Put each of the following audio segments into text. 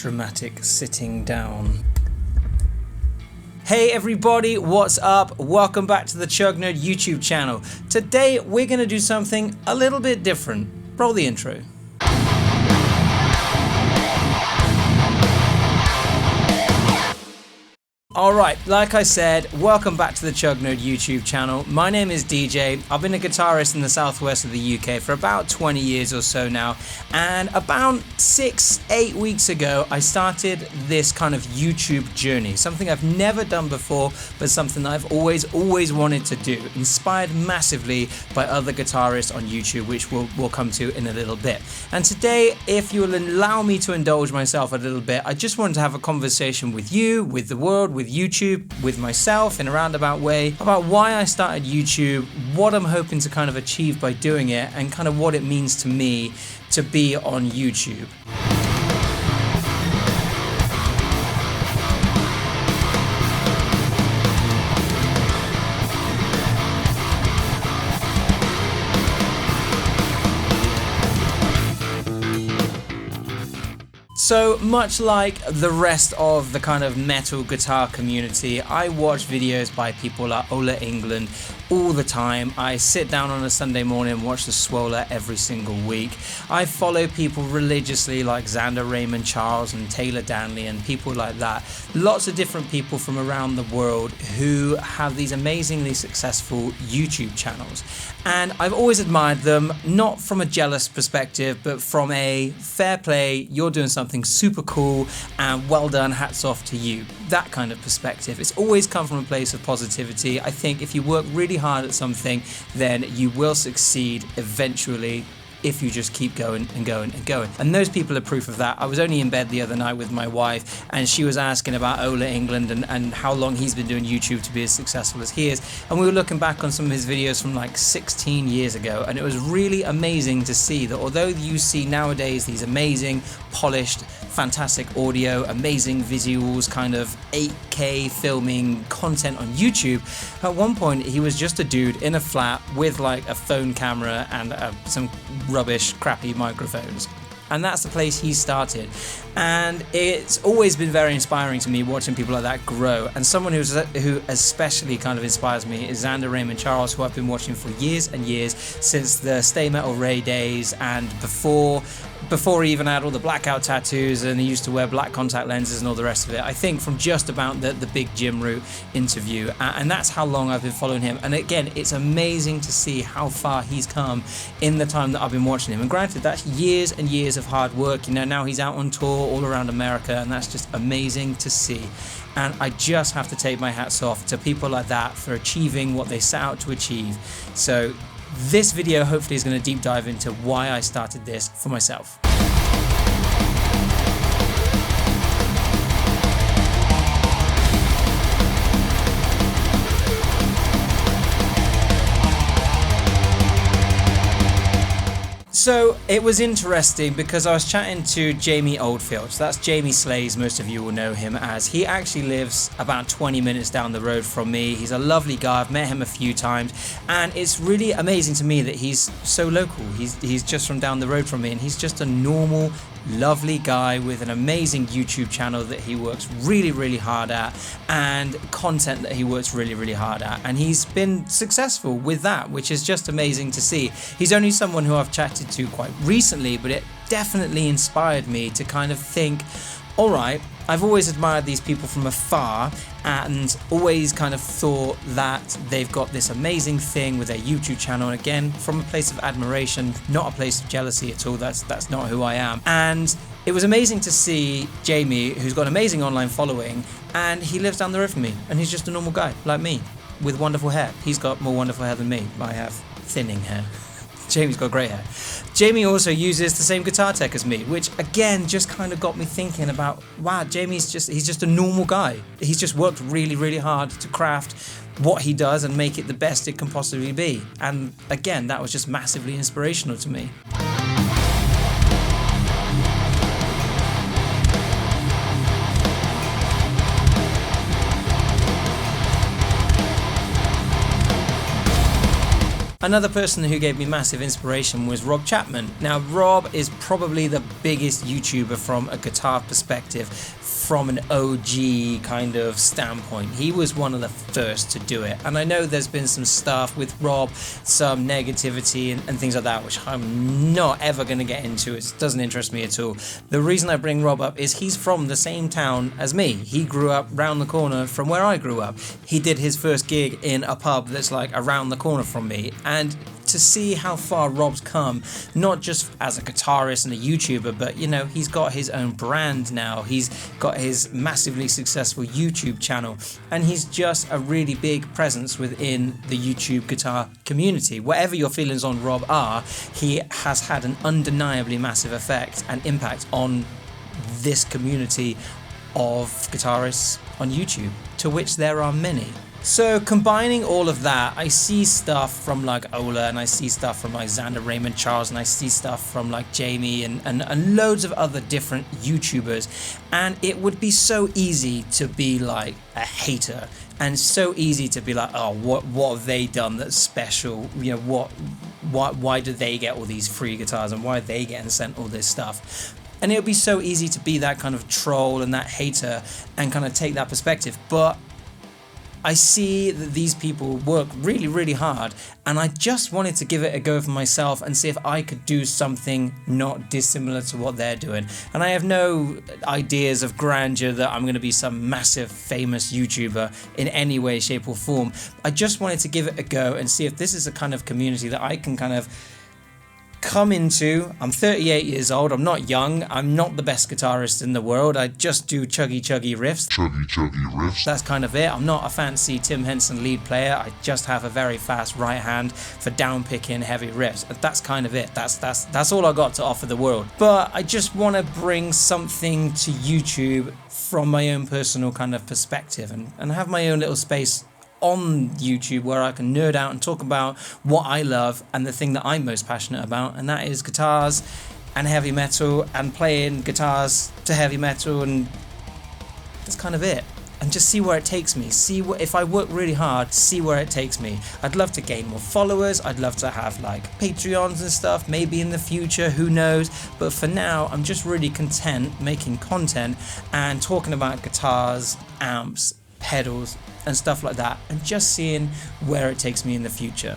dramatic sitting down. Hey everybody, what's up? Welcome back to the Chug Nerd YouTube channel. Today we're going to do something a little bit different. Roll the intro. Alright, like I said, welcome back to the Chug Nerd YouTube channel. My name is DJ. I've been a guitarist in the southwest of the UK for about 20 years or so now, and about 6-8 weeks ago I started this kind of YouTube journey, something I've never done before, but something that I've always wanted to do, inspired massively by other guitarists on YouTube, which we'll come to in a little bit. And today, if you'll allow me to indulge myself a little bit, I just wanted to have a conversation with you, with the world, with YouTube, with myself in a roundabout way, about why I started YouTube, what I'm hoping to kind of achieve by doing it, and kind of what it means to me to be on YouTube. So much like the rest of the kind of metal guitar community, I watch videos by people like HollowKin all the time. I sit down on a Sunday morning and watch the Swoller every single week. I follow people religiously like Xander Raymond Charles and Taylor Danley and people like that. Lots of different people from around the world who have these amazingly successful YouTube channels. And I've always admired them, not from a jealous perspective, but from a fair play, you're doing something super cool and well done, hats off to you. That kind of perspective. It's always come from a place of positivity. I think if you work really hard at something, then you will succeed eventually, if you just keep going and going and going. And those people are proof of that. I was only in bed the other night with my wife, and she was asking about Ola England and how long he's been doing YouTube to be as successful as he is. And we were looking back on some of his videos from like 16 years ago, and it was really amazing to see that although you see nowadays these amazing, polished, fantastic audio, amazing visuals, kind of 8K filming content on YouTube, at one point he was just a dude in a flat with like a phone camera and some rubbish, crappy microphones. And that's the place he started. And it's always been very inspiring to me watching people like that grow. And someone who especially kind of inspires me is Xander Raymond Charles, who I've been watching for years and years, since the Stay Metal Ray days, and before he even had all the blackout tattoos and he used to wear black contact lenses and all the rest of it. I think from just about the Big Jim Root interview, and that's how long I've been following him. And again, it's amazing to see how far he's come in the time that I've been watching him. And granted, that's years and years of hard work. You know, now he's out on tour all around America, and that's just amazing to see. And I just have to take my hats off to people like that for achieving what they set out to achieve. So this video hopefully is going to deep dive into why I started this for myself. So it was interesting because I was chatting to Jamie Oldfield. So that's Jamie Slays, most of you will know him as. He actually lives about 20 minutes down the road from me. He's a lovely guy. I've met him a few times, and it's really amazing to me that he's so local. He's just from down the road from me, and he's just a normal, lovely guy with an amazing YouTube channel that he works really hard at, and content that he works really hard at, and he's been successful with that, which is just amazing to see. He's only someone who I've chatted to quite recently, but it definitely inspired me to kind of think, all right, I've always admired these people from afar and always kind of thought that they've got this amazing thing with their YouTube channel, and again, from a place of admiration, not a place of jealousy at all. That's not who I am. And it was amazing to see Jamie, who's got an amazing online following, and he lives down the road from me, and he's just a normal guy like me with wonderful hair. He's got more wonderful hair than me. I have thinning hair. Jamie's got grey hair. Jamie also uses the same guitar tech as me, which again just kind of got me thinking about, wow, he's just a normal guy. He's just worked really hard to craft what he does and make it the best it can possibly be. And again, that was just massively inspirational to me. Another person who gave me massive inspiration was Rob Chapman. Now, Rob is probably the biggest YouTuber from a guitar perspective, from an OG kind of standpoint. He was one of the first to do it. And I know there's been some stuff with Rob, some negativity and things like that, which I'm not ever going to get into. It doesn't interest me at all. The reason I bring Rob up is he's from the same town as me. He grew up round the corner from where I grew up. He did his first gig in a pub that's like around the corner from me. And to see how far Rob's come, not just as a guitarist and a YouTuber, but you know, he's got his own brand now. He's got his massively successful YouTube channel, and he's just a really big presence within the YouTube guitar community. Whatever your feelings on Rob are, he has had an undeniably massive effect and impact on this community of guitarists on YouTube, to which there are many. So combining all of that, I see stuff from like Ola, and I see stuff from like Xander Raymond Charles, and I see stuff from like Jamie and loads of other different YouTubers. And it would be so easy to be like a hater, and so easy to be like, oh, what have they done that's special? You know, why do they get all these free guitars, and why are they getting sent all this stuff? And it would be so easy to be that kind of troll and that hater and kind of take that perspective. But I see that these people work really, really hard, and I just wanted to give it a go for myself and see if I could do something not dissimilar to what they're doing. And I have no ideas of grandeur that I'm going to be some massive famous YouTuber in any way, shape or form. I just wanted to give it a go and see if this is a kind of community that I can kind of come into. I'm 38 years old. I'm not young. I'm not the best guitarist in the world. I just do chuggy riffs. That's kind of it. I'm not a fancy Tim Henson lead player. I just have a very fast right hand for down picking heavy riffs. That's kind of it. That's all I got to offer the world. But I just want to bring something to YouTube from my own personal kind of perspective and have my own little space on YouTube where I can nerd out and talk about what I love and the thing that I'm most passionate about, and that is guitars and heavy metal and playing guitars to heavy metal, and that's kind of it. And just see where it takes me. If I work really hard, see where it takes me. I'd love to gain more followers. I'd love to have like Patreons and stuff, maybe in the future, who knows. But for now, I'm just really content making content and talking about guitars, amps, pedals and stuff like that, and just seeing where it takes me in the future.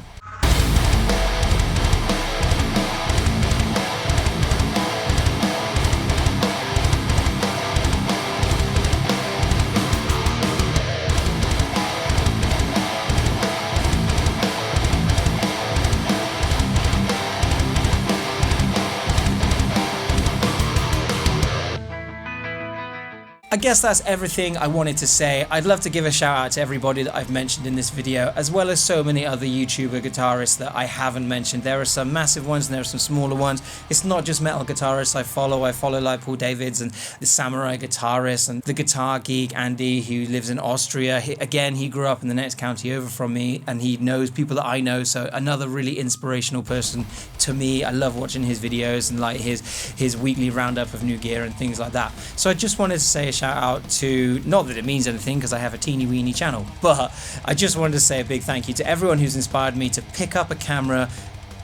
I guess that's everything I wanted to say. I'd love to give a shout out to everybody that I've mentioned in this video, as well as so many other YouTuber guitarists that I haven't mentioned. There are some massive ones and there are some smaller ones. It's not just metal guitarists I follow like Paul Davids and the Samurai guitarist and the Guitar Geek Andy, who lives in Austria. He grew up in the next county over from me, and he knows people that I know, so another really inspirational person to me. I love watching his videos and like his weekly roundup of new gear and things like that. So I just wanted to say a shout out to, not that it means anything because I have a teeny weeny channel, but I just wanted to say a big thank you to everyone who's inspired me to pick up a camera,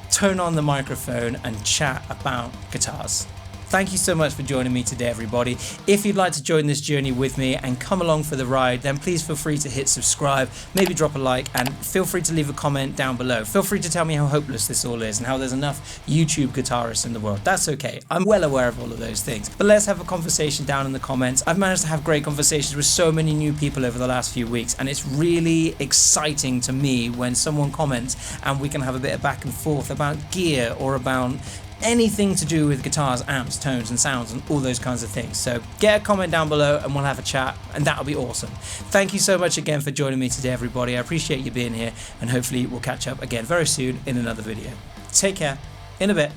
turn on the microphone and chat about guitars. Thank you so much for joining me today, everybody. If you'd like to join this journey with me and come along for the ride, then please feel free to hit subscribe, maybe drop a like, and feel free to leave a comment down below. Feel free to tell me how hopeless this all is and how there's enough YouTube guitarists in the world. That's okay. I'm well aware of all of those things. But let's have a conversation down in the comments. I've managed to have great conversations with so many new people over the last few weeks, and it's really exciting to me when someone comments and we can have a bit of back and forth about gear or about anything to do with guitars, amps, tones and sounds and all those kinds of things. So get a comment down below and we'll have a chat, and that'll be awesome. Thank you so much again for joining me today, everybody. I appreciate you being here, and hopefully we'll catch up again very soon in another video. Take care. In a bit.